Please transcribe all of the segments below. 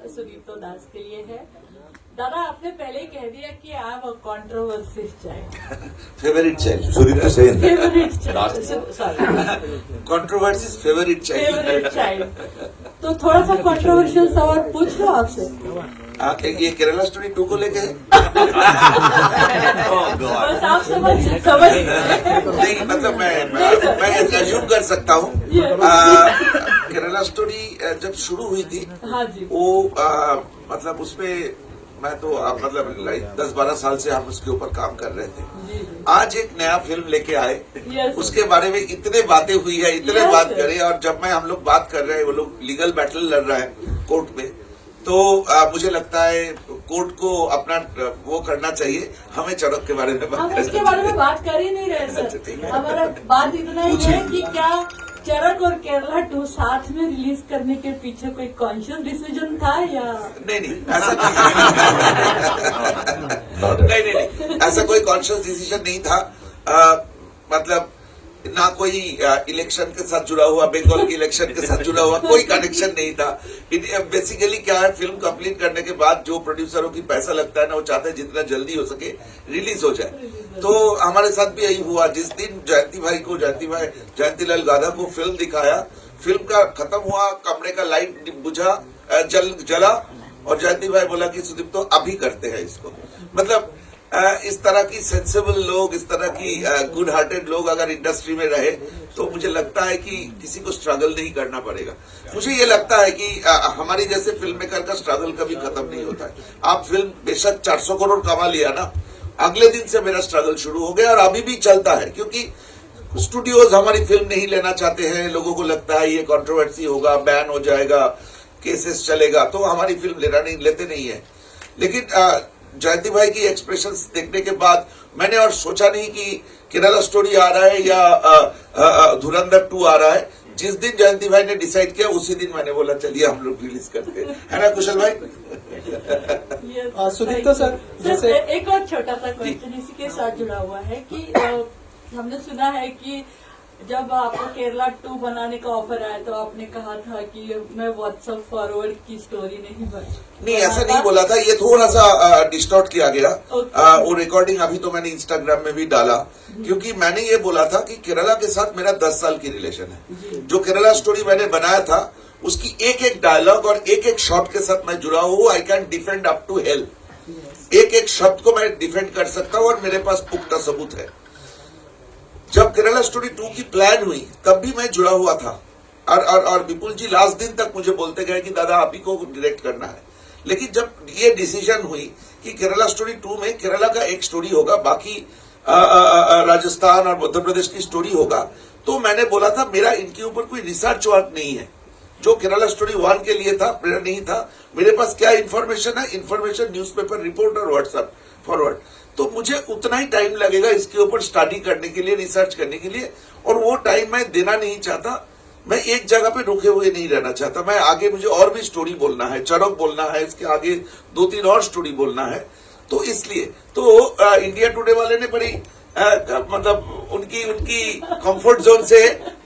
सुदीप्तो दास के लिए है। दादा, आपने पहले ही कह दिया कि आप controversy child, favourite child Sudipto Sen favourite child, sorry, controversy favourite favourite child. Child. तो थोड़ा सा कंट्रोवर्शियल सवाल पूछ लो आपसे। ये केरला स्टोरी 2 को लेके है? बस आप समझ नहीं, मतलब मैं एज्यूम कर सकता हूँ। केरला स्टोरी जब शुरू हुई थी, हाँ जी, वो मतलब उसमें मैं तो मतलब 10-12 साल से हम उसके ऊपर काम कर रहे थे। जी, आज एक नया फिल्म लेके आए, Yes. उसके बारे में इतने बातें हुई है, इतने Yes, बात sir. करे, और जब हम लोग बात कर रहे हैं, वो लोग लीगल बैटल लड़ रहा है कोर्ट में, तो मुझे लगता है कोर्ट को अपना वो करना चाहिए। हमें चरक के बारे में हम बात उसके बारे में बात कर ही नहीं रहे अच्छा, सर। ठीक है। हमारा बात इतना ही है कि क्या चरक और केरला 2 साथ में रिलीज करने के पीछे कोई कॉन्शियस डिसीजन था या नहीं, ऐसा नहीं, ऐसा कोई कॉन्शियस डिसीजन नहीं था। मतलब ना कोई इलेक्शन के साथ जुड़ा हुआ, बंगाल के इलेक्शन के साथ जुड़ा हुआ कोई कनेक्शन नहीं था। बेसिकली क्या है, फिल्म कंप्लीट करने के बाद जो प्रोड्यूसरों की पैसा लगता है ना, वो चाहते हैं जितना जल्दी हो सके रिलीज हो जाए। तो हमारे साथ भी यही हुआ। जिस दिन जयंतीलाल गाधा को फिल्म दिखाया, फिल्म का खत्म हुआ, कमरे का लाइट बुझा, जला, और जयंती भाई बोला कि सुदीप्तो अभी करते हैं इसको। मतलब इस तरह की सेंसिबल लोग, इस तरह की गुड हार्टेड लोग अगर इंडस्ट्री में रहे, तो मुझे लगता है कि किसी को स्ट्रगल नहीं करना पड़ेगा। मुझे ये लगता है कि हमारी जैसे फिल्म मेकर का स्ट्रगल कभी खत्म नहीं होता है। आप फिल्म बेशक 400 करोड़ कमा लिया ना, अगले दिन से मेरा स्ट्रगल शुरू हो गया और अभी भी चलता है, क्योंकि स्टूडियोज हमारी फिल्म नहीं लेना चाहते हैं। लोगों को लगता है ये कंट्रोवर्सी होगा, बैन हो जाएगा, केसेस चलेगा, तो हमारी फिल्म लेते नहीं है। लेकिन जयंती भाई की एक्सप्रेशंस देखने के बाद मैंने और सोचा नहीं कि केरला स्टोरी आ रहा है या धुरंधर 2 आ रहा है। जिस दिन जयंती भाई ने डिसाइड किया, उसी दिन मैंने बोला चलिए हम लोग रिलीज करते हैं, है ना कुशल भाई? सुदीप्तो सर, जैसे एक और छोटा सा क्वेश्चन इसी के साथ जुड़ा हुआ है कि हमने सुना है कि जब आपको केरला 2 बनाने का ऑफर आया तो आपने कहा था कि मैं व्हाट्सएप फॉरवर्ड की स्टोरी नहीं नहीं, ऐसा नहीं बोला था। ये थोड़ा सा डिस्टॉर्ट किया गया। वो रिकॉर्डिंग अभी तो मैंने इंस्टाग्राम में भी डाला, क्योंकि मैंने ये बोला था कि केरला के साथ मेरा 10 साल की रिलेशन है। जो केरला स्टोरी मैंने बनाया था, उसकी एक डायलॉग और एक शॉट के साथ मैं जुड़ा हूँ। I can defend up to hell. एक शब्द को मैं डिफेंड कर सकता हूँ और मेरे पास पुख्ता सबूत है। जब केरला स्टोरी 2 की प्लान हुई, तब भी मैं जुड़ा हुआ था, और विपुल जी लास्ट दिन तक मुझे बोलते गए कि दादा आप ही को डायरेक्ट करना है। लेकिन जब ये डिसीजन हुई कि केरला स्टोरी 2 में केरला का एक स्टोरी होगा, बाकी राजस्थान और मध्य प्रदेश की स्टोरी होगा, तो मैंने बोला था मेरा इनके ऊपर कोई रिसर्च वर्क नहीं है। जो केरला स्टोरी 1 के लिए था, मेरा नहीं था। मेरे पास क्या इन्फॉर्मेशन है, इन्फॉर्मेशन न्यूज़पेपर रिपोर्ट और व्हाट्सएप फॉरवर्ड। तो मुझे उतना ही टाइम लगेगा इसके ऊपर स्टडी करने के लिए, रिसर्च करने के लिए, और वो टाइम मैं देना नहीं चाहता। मैं एक जगह पे रुके हुए नहीं रहना चाहता। मैं आगे, मुझे और भी स्टोरी बोलना है, चरक बोलना है, इसके आगे 2-3 और स्टोरी बोलना है। तो इसलिए तो इंडिया टुडे वाले ने बड़ी मतलब उनकी कंफर्ट जोन से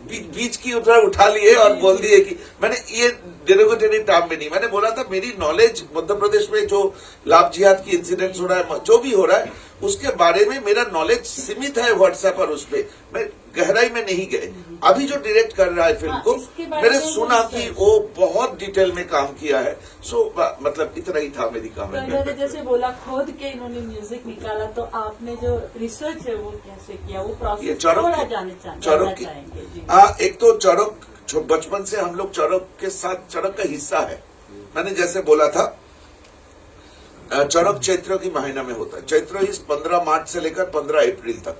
बीच की उठा लिए और बोल दिए कि मैंने ये डेरोगेटरी टर्म में नहीं, मैंने बोला था मेरी नॉलेज मध्य प्रदेश में जो लाभ जिहाद की इंसिडेंट्स हो रहा है, जो भी हो रहा है, उसके बारे में मेरा नॉलेज सीमित है व्हाट्सएप पर। उस पे मैं गहराई में नहीं गए। अभी जो डायरेक्ट कर रहा है फिल्म को, मैंने सुना कि वो बहुत डिटेल में काम किया है। सो मतलब इतना ही था मेरी तो कमेंट। जैसे बोला खोद के इन्होंने म्यूजिक निकाला, तो आपने जो रिसर्च है वो कैसे किया, वो ये प्रोसेस चरक थोड़ा जानना की चाहेंगे जी। एक तो चरक बचपन से हम लोग चरक के साथ, चरक का हिस्सा है। मैंने जैसे बोला था, चरक चैत्र की महीना में होता है। चैत्र इस 15 मार्च से लेकर 15 अप्रैल तक,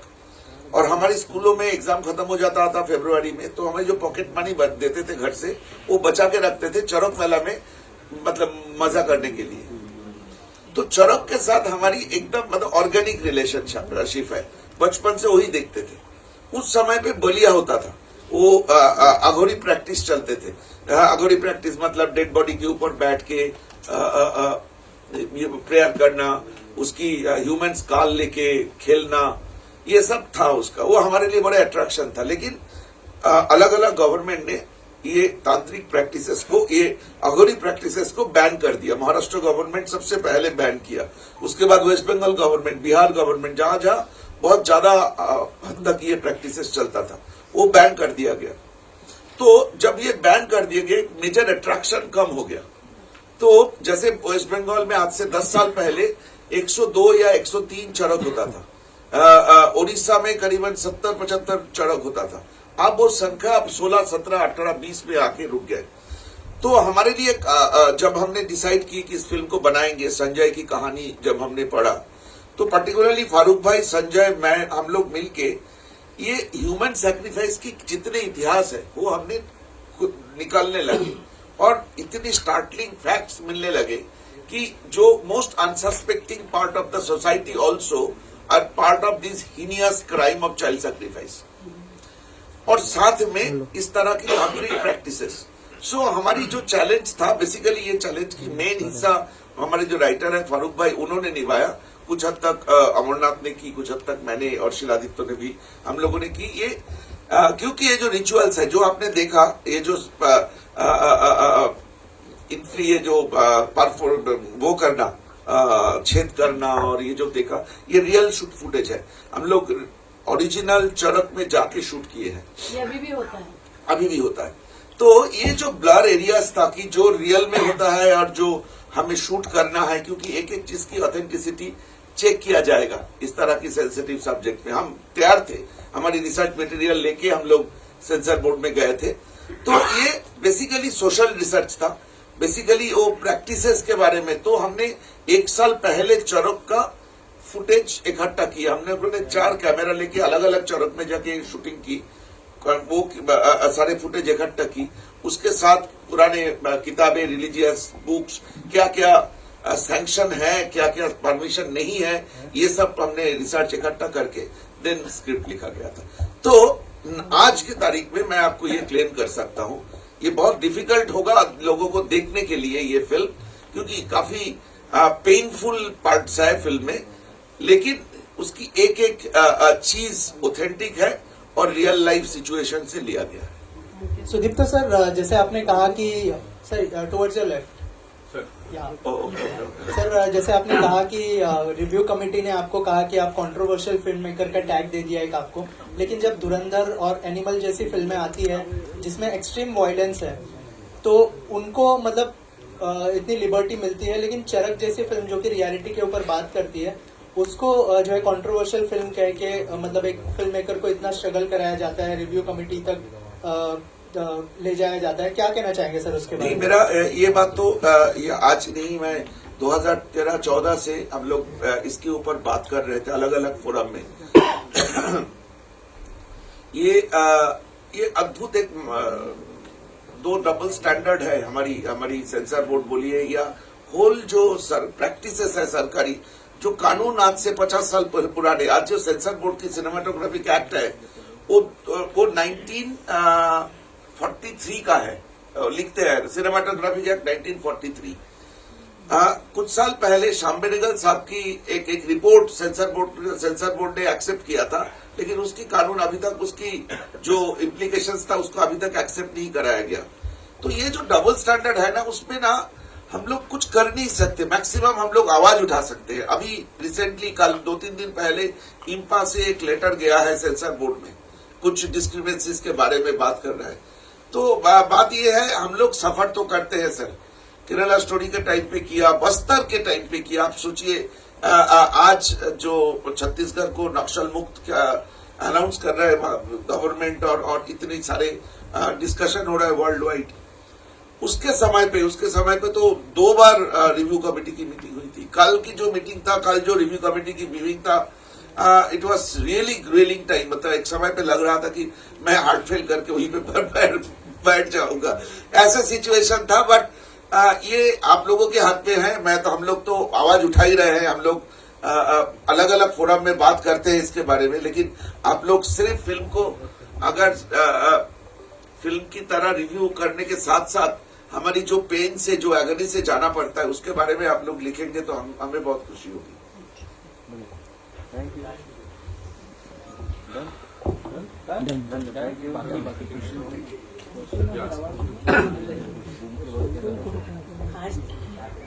और हमारे स्कूलों में एग्जाम खत्म हो जाता था फरवरी में, तो हमें जो पॉकेट मनी देते थे घर से, वो बचा के रखते थे चरक मेला में, मतलब मजा करने के लिए। तो चरक के साथ हमारी एकदम मतलब ऑर्गेनिक रिलेशनशिप है। बचपन से वही देखते थे। उस समय पे बलिया होता था, वो अघोरी प्रैक्टिस चलते थे। अघोरी प्रैक्टिस मतलब डेड बॉडी के ऊपर बैठ के प्रेयर करना, उसकी ह्यूमन स्काल लेके खेलना, ये सब था उसका। वो हमारे लिए बड़ा अट्रैक्शन था। लेकिन अलग अलग गवर्नमेंट ने ये तांत्रिक प्रैक्टिसेस को, ये अघोरी प्रैक्टिसेस को बैन कर दिया। महाराष्ट्र गवर्नमेंट सबसे पहले बैन किया, उसके बाद West Bengal government, Bihar government, जहां जहां बहुत ज्यादा हद तक ये प्रैक्टिसेस चलता था वो बैन कर दिया गया। तो जब ये बैन कर दिए गए, मेजर अट्रैक्शन कम हो गया। तो जैसे वेस्ट बंगाल में आज से 10 साल पहले 102 या 103 चरक होता था, उड़ीसा में करीबन 70-75 चरक होता था। अब वो संख्या अब 16, 17, 18, 20 में आके रुक गए। तो हमारे लिए जब हमने डिसाइड की कि इस फिल्म को बनाएंगे, संजय की कहानी जब हमने पढ़ा, तो पर्टिकुलरली फारूक भाई, संजय, मैं, हम लोग मिलके ये ह्यूमन सैक्रिफाइस की जितने इतिहास है वो हमने निकालने लगे और इतनी स्टार्टलिंग फैक्ट्स मिलने लगे कि जो most unsuspecting part of the society also are part of this heinous crime of child sacrifice, और साथ में इस तरह की तांत्रिक प्रैक्टिसेस। सो हमारी जो चैलेंज था, बेसिकली ये चैलेंज की मेन हिस्सा हमारे जो राइटर है फारूक भाई, उन्होंने निभाया। कुछ हद तक अमरनाथ ने की, कुछ हद तक मैंने और शिलादित्य ने भी, हम लोगों ने की। ये क्योंकि ये जो रिचुअल्स है जो आपने देखा, ये जो ये जो वो करना, छेद करना, और ये जो देखा, ये रियल शूट फुटेज है। हम लोग ओरिजिनल चरक में जाके शूट किए हैं। ये अभी भी होता है? अभी भी होता है। तो ये जो ब्लर एरियाज था कि जो रियल में होता है और जो हमें शूट करना है, क्योंकि एक एक चीज की ऑथेंटिसिटी चेक किया जाएगा इस तरह की सेंसिटिव सब्जेक्ट में। हम तैयार थे, हमारी रिसर्च मटेरियल लेके हम लोग सेंसर बोर्ड में गए थे। तो ये बेसिकली सोशल रिसर्च था, बेसिकली वो प्रैक्टिसेस के बारे में। तो हमने 1 साल पहले चरक का फुटेज इकट्ठा किया। हमने अपने 4 कैमरा लेके अलग अलग चरक में जाके शूटिंग की, वो सारे फुटेज इकट्ठा की। उसके साथ पुराने किताबें, रिलीजियस बुक्स, क्या क्या सैंक्शन है, क्या क्या परमिशन नहीं है, ये सब हमने रिसर्च इकट्ठा करके देन स्क्रिप्ट लिखा गया था। तो आज की तारीख में मैं आपको ये क्लेम कर सकता हूं, ये बहुत डिफिकल्ट होगा लोगों को देखने के लिए ये फिल्म, क्योंकि काफी पेनफुल पार्ट्स है फिल्म में, लेकिन उसकी एक एक चीज ऑथेंटिक है और रियल लाइफ सिचुएशन से लिया गया है। सुदीप्त सर, जैसे आपने कहा कि sir towards your left sir, जैसे आपने कहा कि रिव्यू कमेटी ने आपको कहा कि आप कंट्रोवर्शियल फिल्म मेकर का टैग दे दिया एक आपको, लेकिन जब धुरंधर और एनिमल जैसी फिल्में आती है जिसमें एक्सट्रीम वायलेंस है, तो उनको मतलब इतनी लिबर्टी मिलती है, लेकिन चरक जैसी फिल्म जो कि रियलिटी के ऊपर बात करती है, उसको जो है कंट्रोवर्शियल फिल्म कह के मतलब एक फिल्म मेकर को इतना स्ट्रगल कराया जाता है, रिव्यू कमेटी तक ले जाया जाता है। क्या कहना चाहेंगे सर उसके बारे में? मेरा ये बात तो ये आज नहीं, मैं 2013-14 से हम लोग इसके ऊपर बात कर रहे थे अलग अलग फोरम में। ये अद्भुत एक दो डबल स्टैंडर्ड है हमारी सेंसर बोर्ड बोलिए या होल जो प्रैक्टिसेस है सरकारी, जो कानून आज से 50 साल पुराने, आज जो सेंसर बोर्ड की सिनेमाटोग्राफिक एक्ट है वो 1943 का है, लिखते हैं सिनेमाटोग्राफिक एक्ट 1943। कुछ साल पहले श्याम बेनेगल साहब की एक रिपोर्ट सेंसर बोर्ड ने एक्सेप्ट किया था, लेकिन उसकी कानून अभी तक, उसकी जो इम्प्लीकेशंस था उसको अभी तक एक्सेप्ट नहीं कराया गया। तो ये जो डबल स्टैंडर्ड है ना, उसमें ना हम लोग कुछ कर नहीं सकते, मैक्सिमम हम लोग आवाज उठा सकते हैं। अभी रिसेंटली कल 2-3 दिन पहले इंपा से एक लेटर गया है सेंसर बोर्ड में, कुछ डिस्क्रिमिनेंसीज के बारे में बात कर रहा है। तो बात यह है, हम लोग सफर तो करते हैं सर, केरला स्टोरी के टाइम पे किया, बस्तर के टाइम पे किया। आप सोचिए आज जो छत्तीसगढ़ को नक्सल मुक्त अनाउंस कर रहा है गवर्नमेंट और इतने सारे डिस्कशन हो रहा है वर्ल्ड वाइड, उसके समय पे तो 2 बार रिव्यू कमेटी की मीटिंग हुई थी। कल की जो मीटिंग था, कल जो रिव्यू कमेटी की मीटिंग था, it was really grayling time. मतलब एक समय पे लग रहा था कि मैं हार्ट फेल करके वहीं पे बैठ जाऊंगा, ऐसा सिचुएशन था। बट ये आप लोगों के हाथ में है। हम लोग तो आवाज उठा ही रहे हैं, हम लोग अलग अलग फोरम में बात करते हैं इसके बारे में, लेकिन आप लोग सिर्फ फिल्म को अगर फिल्म की तरह रिव्यू करने के साथ साथ हमारी जो पेन से, जो एगनी से जाना पड़ता है, उसके बारे में आप लोग लिखेंगे तो हमें बहुत खुशी होगी। Done. Hi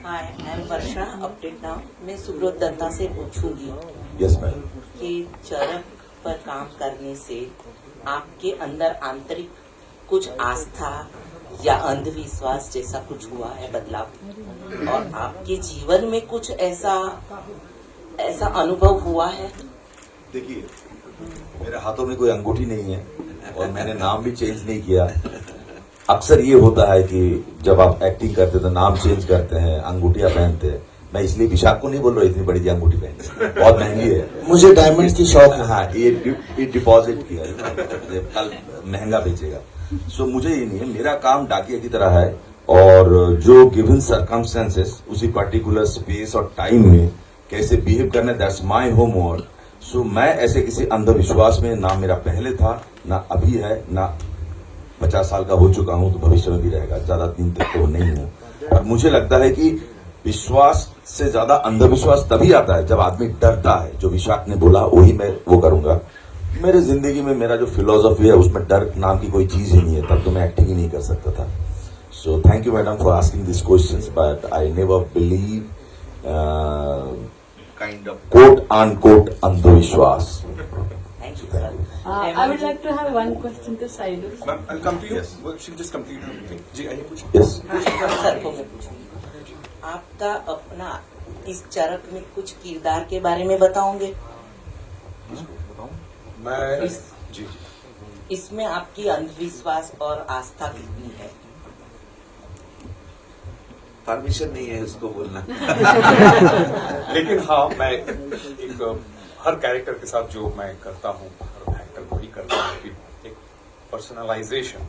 I am Varsha update now. मैं सुब्रत दत्ता से पूछूंगी यस मैम। कि चरक पर काम करने से आपके अंदर आंतरिक कुछ आस्था या अंधविश्वास जैसा कुछ हुआ है बदलाव, और आपके जीवन में कुछ ऐसा अनुभव हुआ है? देखिए, मेरे हाथों में कोई अंगूठी नहीं है और मैंने नाम भी चेंज नहीं किया। अक्सर ये होता है कि जब आप एक्टिंग करते तो नाम चेंज करते हैं, अंगूठियां पहनते हैं। मैं इसलिए विशाख को नहीं बोल रहा इतनी बड़ी जी अंगूठी पहनी, बहुत महंगी है। मुझे डायमंड की शौक है। हाँ, ये डिपॉजिट किया ये कल महंगा बेचेगा। सो मुझे ये नहीं है, मेरा काम डाकिया की तरह है, और जो गिवन सर्कमस्टेंसेस उसी पर्टिकुलर स्पेस और टाइम में कैसे बिहेव करना, दैट्स माय होमवर्क। सो मैं ऐसे किसी अंधविश्वास में ना मेरा पहले था, ना अभी है, ना 50 साल का हो चुका हूं तो भविष्य में भी रहेगा। ज्यादा दिन तक तो नहीं हूं। और मुझे लगता है कि विश्वास से ज्यादा अंधविश्वास तभी आता है जब आदमी डरता है। जो विशाख ने बोला वही मैं वो करूंगा। मेरे जिंदगी में मेरा जो फिलोसफी है उसमें डर नाम की कोई चीज ही नहीं है, तब तो मैं एक्टिंग ही नहीं कर सकता था। So thank you madam for asking this questions, but I never believe kind of quote unquote अंधविश्वास। Thank you sir. I would like to have one question to Saidu. Ma'am, I'll come to you. Yes. Well, she'll just complete her thing. जी आइए कुछ। Yes sir को मैं पूछूंगी, आपका अपना इस चरक में कुछ किरदार के बारे में बताओगे? मैं इस- जी इसमें आपकी अंधविश्वास और आस्था कितनी है? परमिशन नहीं है इसको बोलना। लेकिन हाँ, मैं एक हर कैरेक्टर के साथ जो मैं करता हूँ, हर एक्टर को ही करता हूँ कि एक पर्सनलाइजेशन,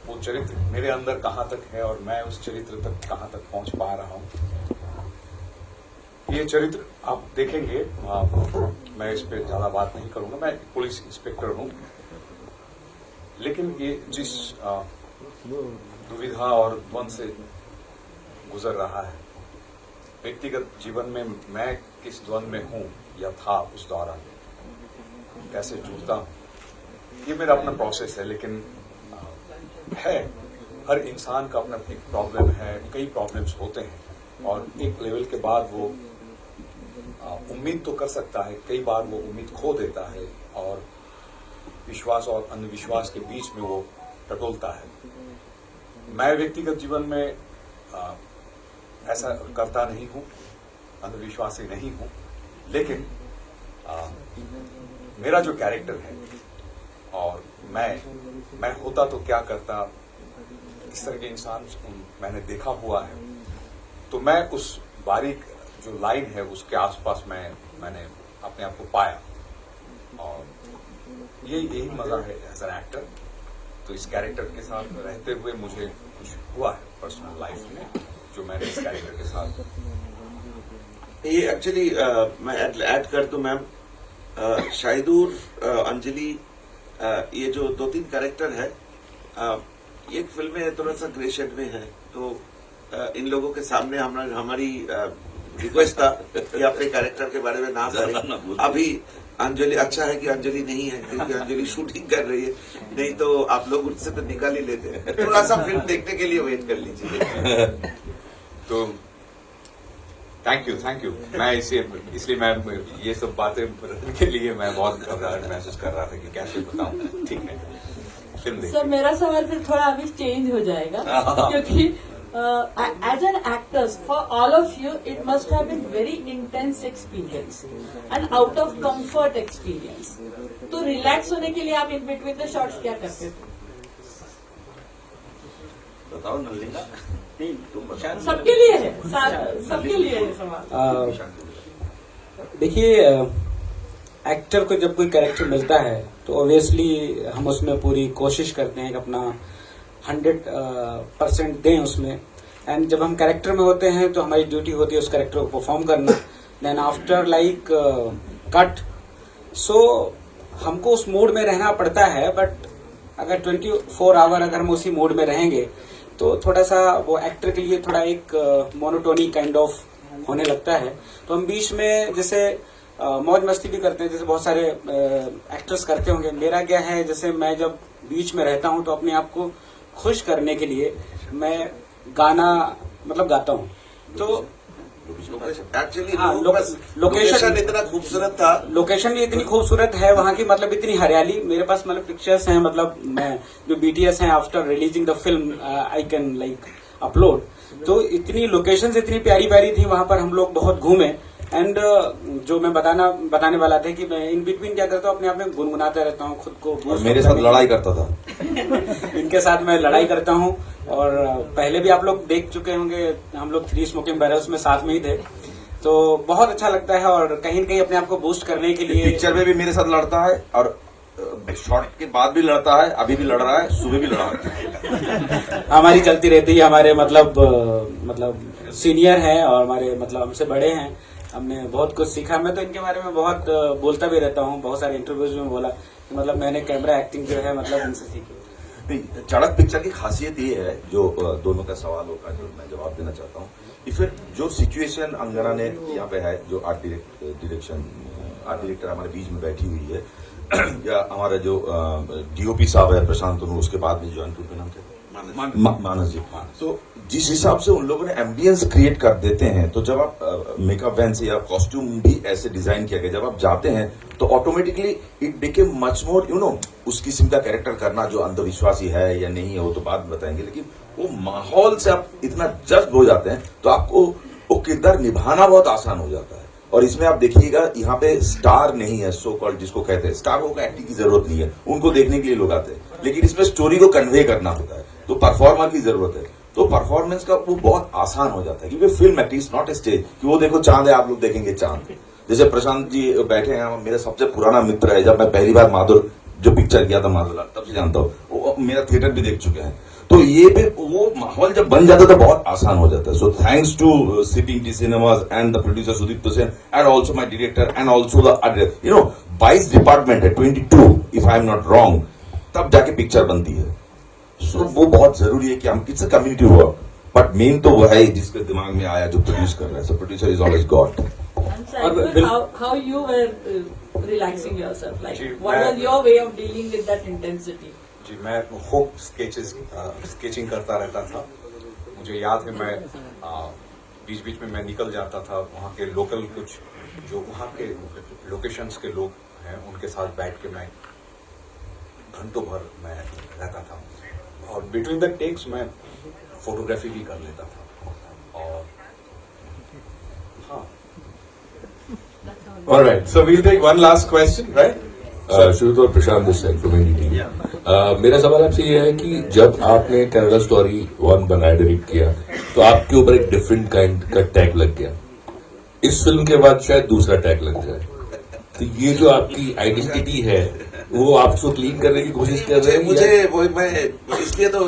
वो चरित्र मेरे अंदर कहाँ तक है और मैं उस चरित्र तक कहाँ तक पहुंच पा रहा हूँ। ये चरित्र आप देखेंगे, मैं इस पे ज्यादा बात नहीं करूंगा। मैं एक पुलिस इंस्पेक्टर हूँ, लेकिन ये जिस दुविधा और द्वंद से गुजर रहा है, व्यक्तिगत जीवन में मैं किस द्वंद में हूँ या था उस दौरान, कैसे जूझता हूँ, ये मेरा अपना प्रोसेस है। लेकिन है, हर इंसान का अपना एक प्रॉब्लम है, कई प्रॉब्लम्स होते हैं, और एक लेवल के बाद वो उम्मीद तो कर सकता है, कई बार वो उम्मीद खो देता है और विश्वास और अंधविश्वास के बीच में वो टटोलता है। मैं व्यक्तिगत जीवन में ऐसा करता नहीं हूँ, अंधविश्वासी नहीं हूँ, लेकिन मेरा जो कैरेक्टर है और मैं होता तो क्या करता, इस तरह के इंसान मैंने देखा हुआ है, तो मैं उस बारीक जो लाइन है उसके आसपास मैंने अपने आप को पाया, और यही मजा है एज एन एक्टर। तो इस कैरेक्टर के साथ रहते हुए मुझे कुछ हुआ है पर्सनल लाइफ में, जो मैंने इस कैरेक्टर के साथ। ये एक्चुअली मैं ऐड कर दूं मैम, शाहिदूर, अंजलि, ये जो 2-3 कैरेक्टर है, एक फिल्म में थोड़ा सा ग्रे शेड में है, तो इन लोगों के सामने हमारी रिक्वेस्ट था कि अपने कैरेक्टर के बारे में ना करें। अभी अंजलि, अच्छा है कि अंजलि नहीं है, क्योंकि अंजलि शूटिंग कर रही है, नहीं तो आप लोग उससे तो निकाल ही लेते। थोड़ा सा फिल्म देखने के लिए वेट कर लीजिए। तो थैंक यू। मैं इसलिए मैं ये सब बातें रखने के लिए मैं बहुत महसूस कर रहा था कि कैसे बताऊं। ठीक है, फिल्म देखिए। सर, मेरा सवाल फिर थोड़ा अभी चेंज हो जाएगा, क्योंकि as an actors for all of you it must have been very intense experience and out of comfort experience. तो रिलैक्स होने के लिए आप इन बिटवीन द शॉट्स क्या करते थे? बताओ नलिका। नहीं, तुम बताओ। सबके लिए है, सबके लिए है सवाल। देखिए, एक्टर को जब कोई कैरेक्टर मिलता है तो ऑब्वियसली हम उसमें पूरी कोशिश करते हैं कि अपना 100% दें उसमें। एंड जब हम कैरेक्टर में होते हैं तो हमारी ड्यूटी होती है उस कैरेक्टर को परफॉर्म करना। देन आफ्टर लाइक कट, सो हमको उस मोड में रहना पड़ता है। बट अगर 24 आवर अगर हम उसी मोड में रहेंगे तो थोड़ा सा वो एक्टर के लिए थोड़ा एक मोनोटोनी काइंड ऑफ होने लगता है। तो हम बीच में जैसे मौज मस्ती भी करते हैं, जैसे बहुत सारे एक्टर्स करते होंगे। मेरा क्या है, जैसे मैं जब बीच में रहता हूं तो अपने आप को खुश करने के लिए मैं गाना मतलब गाता हूँ। तो एक्चुअली हाँ, लोकेशन इतना खूबसूरत था। लोकेशन भी इतनी खूबसूरत है वहाँ की, मतलब इतनी हरियाली। मेरे पास मतलब पिक्चर्स हैं, मतलब मैं जो BTS हैं after releasing the film I can like upload. तो इतनी लोकेशंस इतनी प्यारी प्यारी थी वहाँ पर, हम लोग बहुत घूमे। एंड जो मैं बताने वाला था कि मैं इन बिटवीन क्या करता हूँ, अपने आप में गुनगुनाता रहता हूँ खुद को। और मेरे साथ लड़ाई करता था। इनके साथ मैं लड़ाई करता हूँ। और पहले भी आप लोग देख चुके होंगे, हम लोग 3 स्मोकिंग बैरल्स में साथ में ही थे। तो बहुत अच्छा लगता है और कहीं न कहीं अपने आप को बूस्ट करने के लिए। पिक्चर में भी मेरे साथ लड़ता है और शॉट के बाद भी लड़ता है, अभी भी लड़ रहा है, सुबह भी लड़ा है। हमारी चलती रहती है। हमारे मतलब सीनियर हैं और हमारे मतलब हमसे बड़े हैं। हमने बहुत कुछ सीखा। मैं तो इनके बारे में बहुत बोलता भी रहता हूँ, बहुत सारे इंटरव्यूज में बोला कि मतलब मैंने कैमरा एक्टिंग जो है मतलब इनसे सीखी। नहीं, चड़क पिक्चर की खासियत ये है, जो दोनों का सवाल होगा जो मैं जवाब देना चाहता हूँ कि फिर जो सिचुएशन अंगना ने यहाँ पे है, जो आर्ट डायरेक्टर हमारे बीच में बैठी हुई है, या हमारा जो DOP साहब है प्रशांत, उसके बाद में जो अंकुर नाम थे मानस जी। तो जिस हिसाब से उन लोगों ने एम्बियंस क्रिएट कर देते हैं, तो जब आप मेकअप वैन से या कॉस्ट्यूम भी ऐसे डिजाइन किया गया, जब आप जाते हैं तो automatically it became much more उस किस्म का कैरेक्टर करना जो अंधविश्वासी है या नहीं है वो तो बाद में बताएंगे, लेकिन वो माहौल से आप इतना जज्ब हो जाते हैं तो आपको वो किरदार निभाना बहुत आसान हो जाता है। और इसमें आप देखिएगा, यहाँ पे स्टार नहीं है, सो कॉल्ड जिसको कहते हैं स्टार, को एक्टिंग की जरूरत नहीं है, उनको देखने के लिए लोग आते हैं, लेकिन इसमें स्टोरी को कन्वे करना होता है, तो परफॉर्मर की जरूरत है। तो परफॉर्मेंस का वो बहुत आसान हो जाता है, क्योंकि film acting not a stage कि वो देखो चांद है, आप लोग देखेंगे चांद। जैसे प्रशांत जी बैठे हैं, मेरा सबसे पुराना मित्र है। जब मैं पहली बार माधुर जो पिक्चर किया था माधुर, तब से जानता हूँ, वो मेरा थिएटर भी देख चुके हैं। तो ये भी वो माहौल जब बन जाता है तो बहुत आसान हो जाता है। So thanks to CPT Cinemas and the producer Sudeep Hussain and also my director and also the 22 department है, 22 if I am not wrong, तब जाके पिक्चर बनती है। सो वो बहुत जरूरी है कि हम it's a community work, but main तो वो है जिसके दिमाग में आया जो प्रोड्यूस कर रहा है। So producer is always god. How you were relaxing yourself? Like, जी, what was your way of dealing with that intensity? जी, मैं खूब स्केचिंग करता रहता था। मुझे याद है मैं बीच बीच में मैं निकल जाता था, वहाँ के लोकल कुछ जो वहाँ के लोकेशंस के लोग हैं उनके साथ बैठ के मैं घंटों भर मैं रहता था, और बिटवीन द टेक्स मैं फोटोग्राफी भी कर लेता था। और हाँ, All right, so we'll take one last question, right? शुरू और प्रशांत दिस साइड फ्रॉम NDTV। मेरा सवाल आपसे ये है कि जब आपने केरला स्टोरी 1 बनाया, डायरेक्ट किया, तो आपके ऊपर एक डिफरेंट काइंड का टैग लग गया। इस फिल्म के बाद शायद दूसरा टैग लग जाए, तो ये जो आपकी आइडेंटिटी है वो आप उसको क्लीन करने की कोशिश कर रहे हैं? मुझे वो मैं इसलिए तो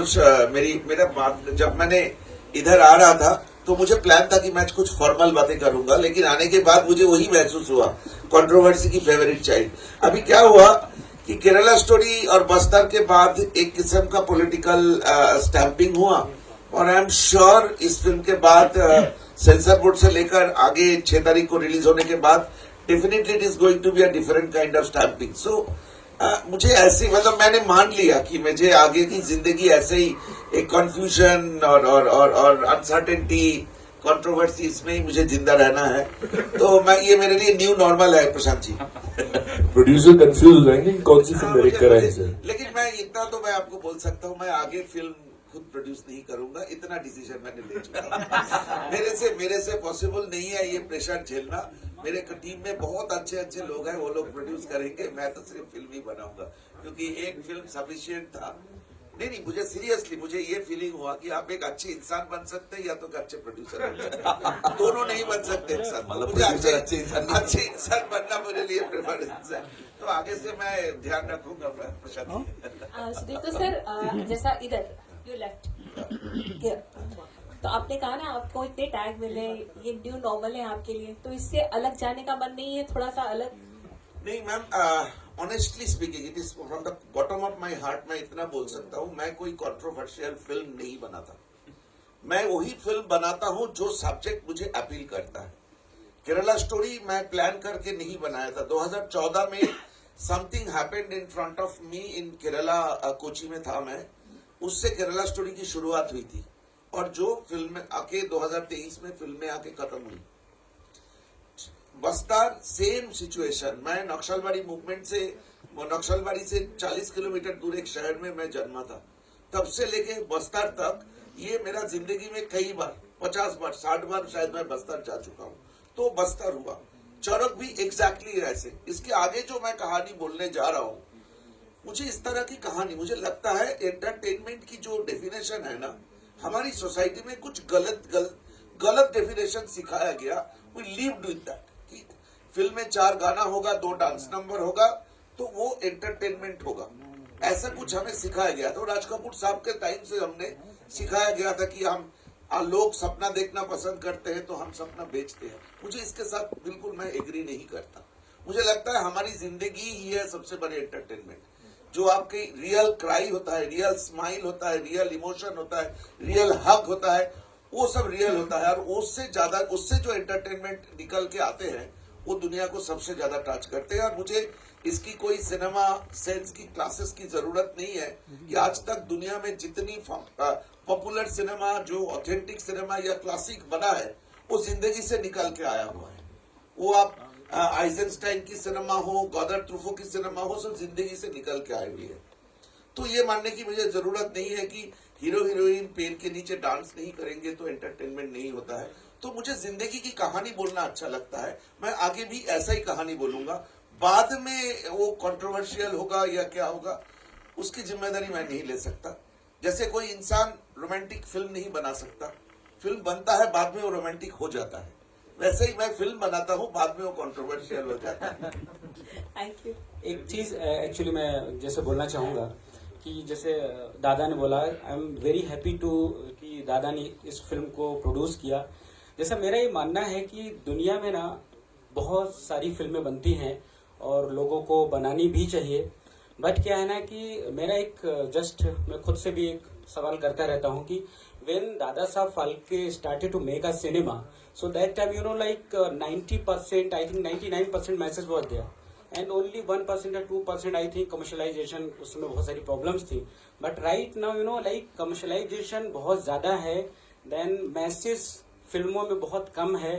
मेरा बात, जब मैंने इधर आ रहा था तो मुझे प्लान था कि मैं कुछ फॉर्मल बातें करूंगा, लेकिन आने के बाद मुझे वही महसूस हुआ, कंट्रोवर्सी की फेवरेट चाइल्ड। अभी क्या हुआ कि केरला स्टोरी और बस्तर के बाद एक किस्म का पॉलिटिकल स्टैंपिंग हुआ, और आई एम श्योर इस फिल्म के बाद सेंसर बोर्ड से लेकर आगे 6 तारीख को रिलीज होने के बाद definitely it is going to be a different kind of stamping. So मुझे ऐसी, मतलब मैंने मान लिया कि मुझे आगे की जिंदगी ऐसे ही एक कंफ्यूजन और अनसर्टेनिटी, कंट्रोवर्सी, इसमें ही मुझे जिंदा रहना है। तो मैं, ये मेरे लिए न्यू नॉर्मल है प्रशांत जी। प्रोड्यूसर कंफ्यूज हो जाएंगे कौन सी फिल्म डायरेक्ट कर रहे हैं। लेकिन मैं इतना तो मैं आपको बोल सकता हूँ, मैं आगे फिल्म खुद प्रोड्यूस नहीं करूंगा, इतना डिसीजन मैंने ले चुका हूं। मेरे से पॉसिबल नहीं है ये प्रेशर झेलना। मेरे टीम में बहुत अच्छे लोग हैं, वो लोग प्रोड्यूस करेंगे, मैं तो सिर्फ फिल्म ही बनाऊंगा, क्योंकि एक फिल्म सफिशिएंट था। नहीं, मुझे सीरियसली मुझे ये फीलिंग हुआ कि आप एक अच्छे इंसान बन सकते हैं या तो अच्छे प्रोड्यूसर बन सकते हैं, दोनों नहीं बन सकते एक साथ। मतलब मुझे अच्छे इंसान बनना मेरे लिए प्रेफरेंस है, तो आगे से मैं ध्यान रखूंगा प्रशांत। सुदीप, तो सर जैसा इधर यू लेफ्ट, तो आपने कहा ना आपको इतने टैग मिले, ये न्यू नॉर्मल है आपके लिए, तो इससे अलग जाने का मन नहीं है, थोड़ा सा अलग? नहीं ma'am, honestly speaking, it is from the bottom of my heart, मैं इतना बोल सकता हूँ, मैं कोई कंट्रोवर्शियल फिल्म नहीं बनाता। मैं वही फिल्म बनाता हूँ जो सब्जेक्ट मुझे अपील करता है। केरला स्टोरी मैं प्लान करके नहीं बनाया था। 2014 में something happened in front of me in Kerala, Kochi में था मैं, उससे केरला स्टोरी की शुरुआत हुई थी और जो फिल्म में आके 2023 में फिल्म में आके खत्म हुई। Bastar same situation. मैं नक्सलबाड़ी मूवमेंट से, नक्सलबाड़ी से 40 किलोमीटर दूर एक शहर में मैं जन्मा था। तब से लेके बस्तर तक ये मेरा जिंदगी में कई बार 50 बार 60 बार शायद मैं बस्तर जा चुका हूं। तो बस्तर हुआ, चरक भी एग्जैक्टली ऐसे। इसके आगे जो मैं कहानी बोलने जा रहा हूं, मुझे इस तरह की कहानी, मुझे लगता है एंटरटेनमेंट की जो डेफिनेशन है ना, हमारी सोसाइटी में कुछ गलत डेफिनेशन सिखाया गया। वी लिव्ड विद दैट कि फिल्म में 4 गाना होगा, 2 डांस नंबर होगा तो वो एंटरटेनमेंट होगा, ऐसा कुछ हमें सिखाया गया था। राज कपूर साहब के टाइम से हमने सिखाया गया था कि हम लोग सपना देखना पसंद करते हैं तो हम सपना बेचते हैं। मुझे इसके साथ बिल्कुल मैं एग्री नहीं करता। मुझे लगता है हमारी जिंदगी ही है सबसे बड़ी एंटरटेनमेंट। जो आपकी रियल क्राई होता है, रियल स्माइल होता है, रियल इमोशन होता है, रियल हक होता है, वो सब रियल होता है। और उससे जो एंटरटेनमेंट निकल के आते हैं वो दुनिया को सबसे ज्यादा टच करते हैं। और मुझे इसकी कोई सिनेमा सेंस की क्लासेस की जरूरत नहीं है कि आज तक दुनिया में जितनी पॉपुलर सिनेमा, जो ऑथेंटिक सिनेमा या क्लासिक बना है, वो जिंदगी से निकल के आया हुआ है। वो आप आइजनस्टाइन की सिनेमा हो, गॉदर ट्रूफो की सिनेमा हो, सब जिंदगी से निकल के आई हुई है। तो ये मानने की मुझे जरूरत नहीं है कि हीरो हीरोइन पेड़ के नीचे डांस नहीं करेंगे तो एंटरटेनमेंट नहीं होता है। तो मुझे जिंदगी की कहानी बोलना अच्छा लगता है। मैं आगे भी ऐसा ही कहानी बोलूंगा। बाद में वो कंट्रोवर्शियल होगा या क्या होगा, उसकी जिम्मेदारी मैं नहीं ले सकता। जैसे कोई इंसान रोमांटिक फिल्म नहीं बना सकता, फिल्म बनता है बाद में वो रोमांटिक हो जाता है, वैसे ही मैं फिल्म बनाता हूँ बाद में वो कंट्रोवर्शियल हो जाता है। Thank you. एक चीज एक्चुअली मैं जैसे बोलना चाहूंगा कि जैसे दादा ने बोला, I am very happy to कि दादा ने इस फिल्म को प्रोड्यूस किया। जैसा मेरा ये मानना है कि दुनिया में ना बहुत सारी फिल्में बनती हैं और लोगों को बनानी भी चाहिए, बट क्या है ना कि मेरा एक मैं खुद से भी एक सवाल करता रहता हूँ कि when Dada Saab Phalke started to make a cinema, so that time 90%, I think 99% message was there, and only 1% or 2% I think commercialization, उसमें बहुत सारी problems थी। But right now commercialization बहुत ज्यादा है, then message फिल्मों में बहुत कम है।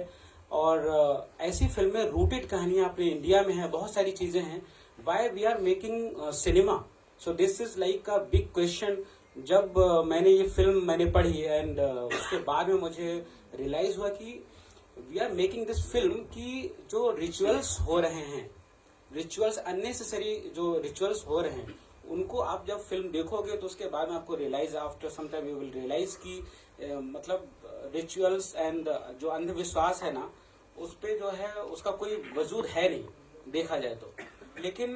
और ऐसी फिल्में रूटेड कहानियां अपने इंडिया में है, बहुत सारी चीजें हैं। Why we are making cinema? So this is like a big question. जब मैंने ये फिल्म पढ़ी एंड उसके बाद में मुझे रियलाइज हुआ कि we are making this film कि जो रिचुअल्स हो रहे हैं, रिचुअल्स अननेसेसरी जो रिचुअल्स हो रहे हैं, उनको आप जब फिल्म देखोगे तो उसके बाद में आपको realise, after some time you will realise कि मतलब रिचुअल्स एंड जो अंधविश्वास है ना, उस पे जो है उसका कोई वजूद है नहीं देखा जाए तो। लेकिन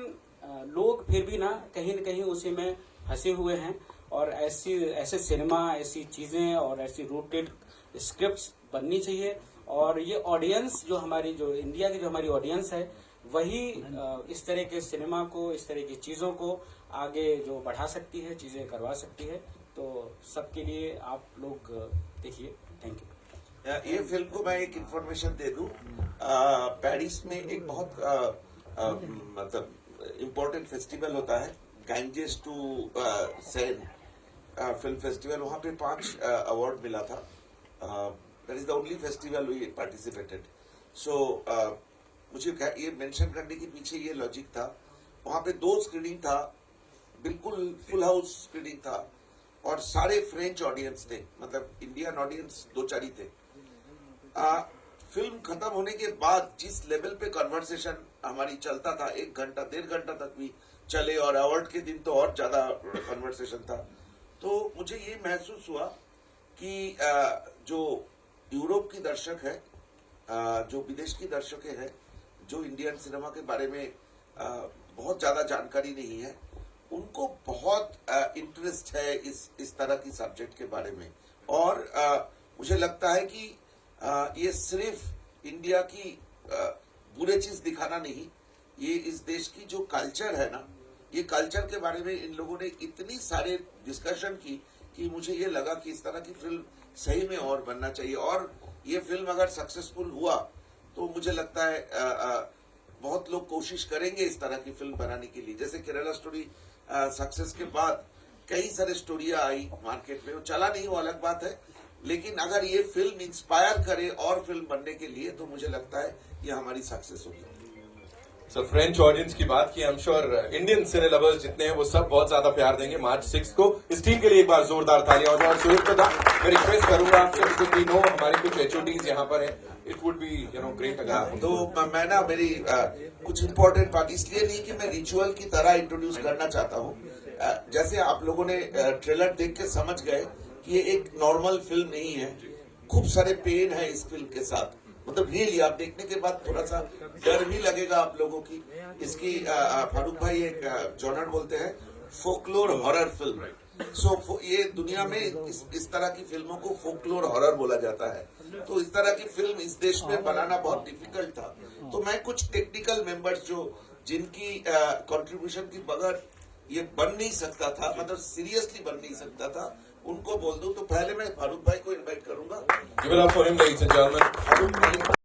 लोग फिर भी ना कहीं उसी में फंसे हुए हैं। और ऐसे सिनेमा, ऐसी चीजें और ऐसी रूटेड स्क्रिप्ट्स बननी चाहिए। और ये ऑडियंस जो इंडिया की जो हमारी ऑडियंस है, वही इस तरह के सिनेमा को, इस तरह की चीजों को आगे जो बढ़ा सकती है, चीजें करवा सकती है। तो सबके लिए आप लोग देखिए। Thank you. ये फिल्म को मैं एक इंफॉर्मेशन दे दूं, पेरिस में एक बहुत मतलब इम्पोर्टेंट फेस्टिवल होता है, Ganges to Seine film festival. वहां पे 5 अवार्ड मिला था। That is the only festival we participated. So मुझे ये मेंशन करने के पीछे ये लॉजिक था, वहां पे 2 स्क्रीनिंग था, बिल्कुल फुल हाउस स्क्रीनिंग था और सारे फ्रेंच ऑडियंस थे, मतलब इंडियन ऑडियंस 2-4 ही थे। फिल्म खत्म होने के बाद जिस लेवल पे कन्वर्सेशन हमारी चलता था, 1 घंटा 1.5 घंटा तक भी चले, और अवार्ड के दिन तो और ज्यादा कन्वर्सेशन था। तो मुझे ये महसूस हुआ कि जो यूरोप की दर्शक है, जो विदेश की दर्शक है, जो इंडियन सिनेमा के बारे में बहुत ज्यादा जानकारी नहीं है, उनको बहुत इंटरेस्ट है इस तरह की सब्जेक्ट के बारे में। और मुझे लगता है कि ये सिर्फ इंडिया की बुरे चीज दिखाना नहीं, ये इस देश की जो कल्चर है ना, ये कल्चर के बारे में इन लोगों ने इतनी सारे डिस्कशन की कि मुझे ये लगा कि इस तरह की फिल्म सही में और बनना चाहिए। और ये फिल्म अगर सक्सेसफुल हुआ तो मुझे लगता है बहुत लोग कोशिश करेंगे इस तरह की फिल्म बनाने के लिए। जैसे केरला स्टोरी सक्सेस के बाद कई सारे स्टोरियां आई मार्केट में, वो चला नहीं, वो अलग बात है, लेकिन अगर ये फिल्म इंस्पायर करे और फिल्म बनने के लिए तो मुझे लगता है ये हमारी सक्सेस होगी। सर फ्रेंच ऑडियंस की बात की, I am sure Indian cine lovers जितने हैं वो सब बहुत ज्यादा प्यार देंगे मार्च 6 को। इस टीम के लिए एक बार जोरदार तालियां। और सुहेल प्रदा, मैं रिक्वेस्ट करूंगा आपसे, बिकॉज वी नो हमारे कुछ HODs यहाँ पर हैं, इट वुड बी ग्रेट अगर तो मैं ना मेरी कुछ इंपॉर्टेंट बात इसलिए नहीं कि मैं रिचुअल की तरह इंट्रोड्यूस करना चाहता हूँ। जैसे आप लोगों ने ट्रेलर देख के समझ गए कि ये एक नॉर्मल फिल्म नहीं है, खूब सारे पेन है इस फिल्म के साथ। मतलब रियली आप देखने के बाद थोड़ा सा डर भी लगेगा आप लोगों की। इसकी फारूक भाई एक जॉनर बोलते हैं फोकलोर हॉरर फिल्म। सो ये दुनिया में इस तरह की फिल्मों को फोकलोर हॉरर बोला जाता है। तो इस तरह की फिल्म इस देश में बनाना बहुत डिफिकल्ट था। तो मैं कुछ टेक्निकल मेंबर्स जिनकी कंट्रीब्यूशन की बगैर ये बन नहीं सकता था, मतलब सीरियसली बन नहीं सकता था, उनको बोल दूं। तो पहले मैं फारूक भाई को इनवाइट करूंगा। Give it up for him, ladies and gentleman. Farooq भाई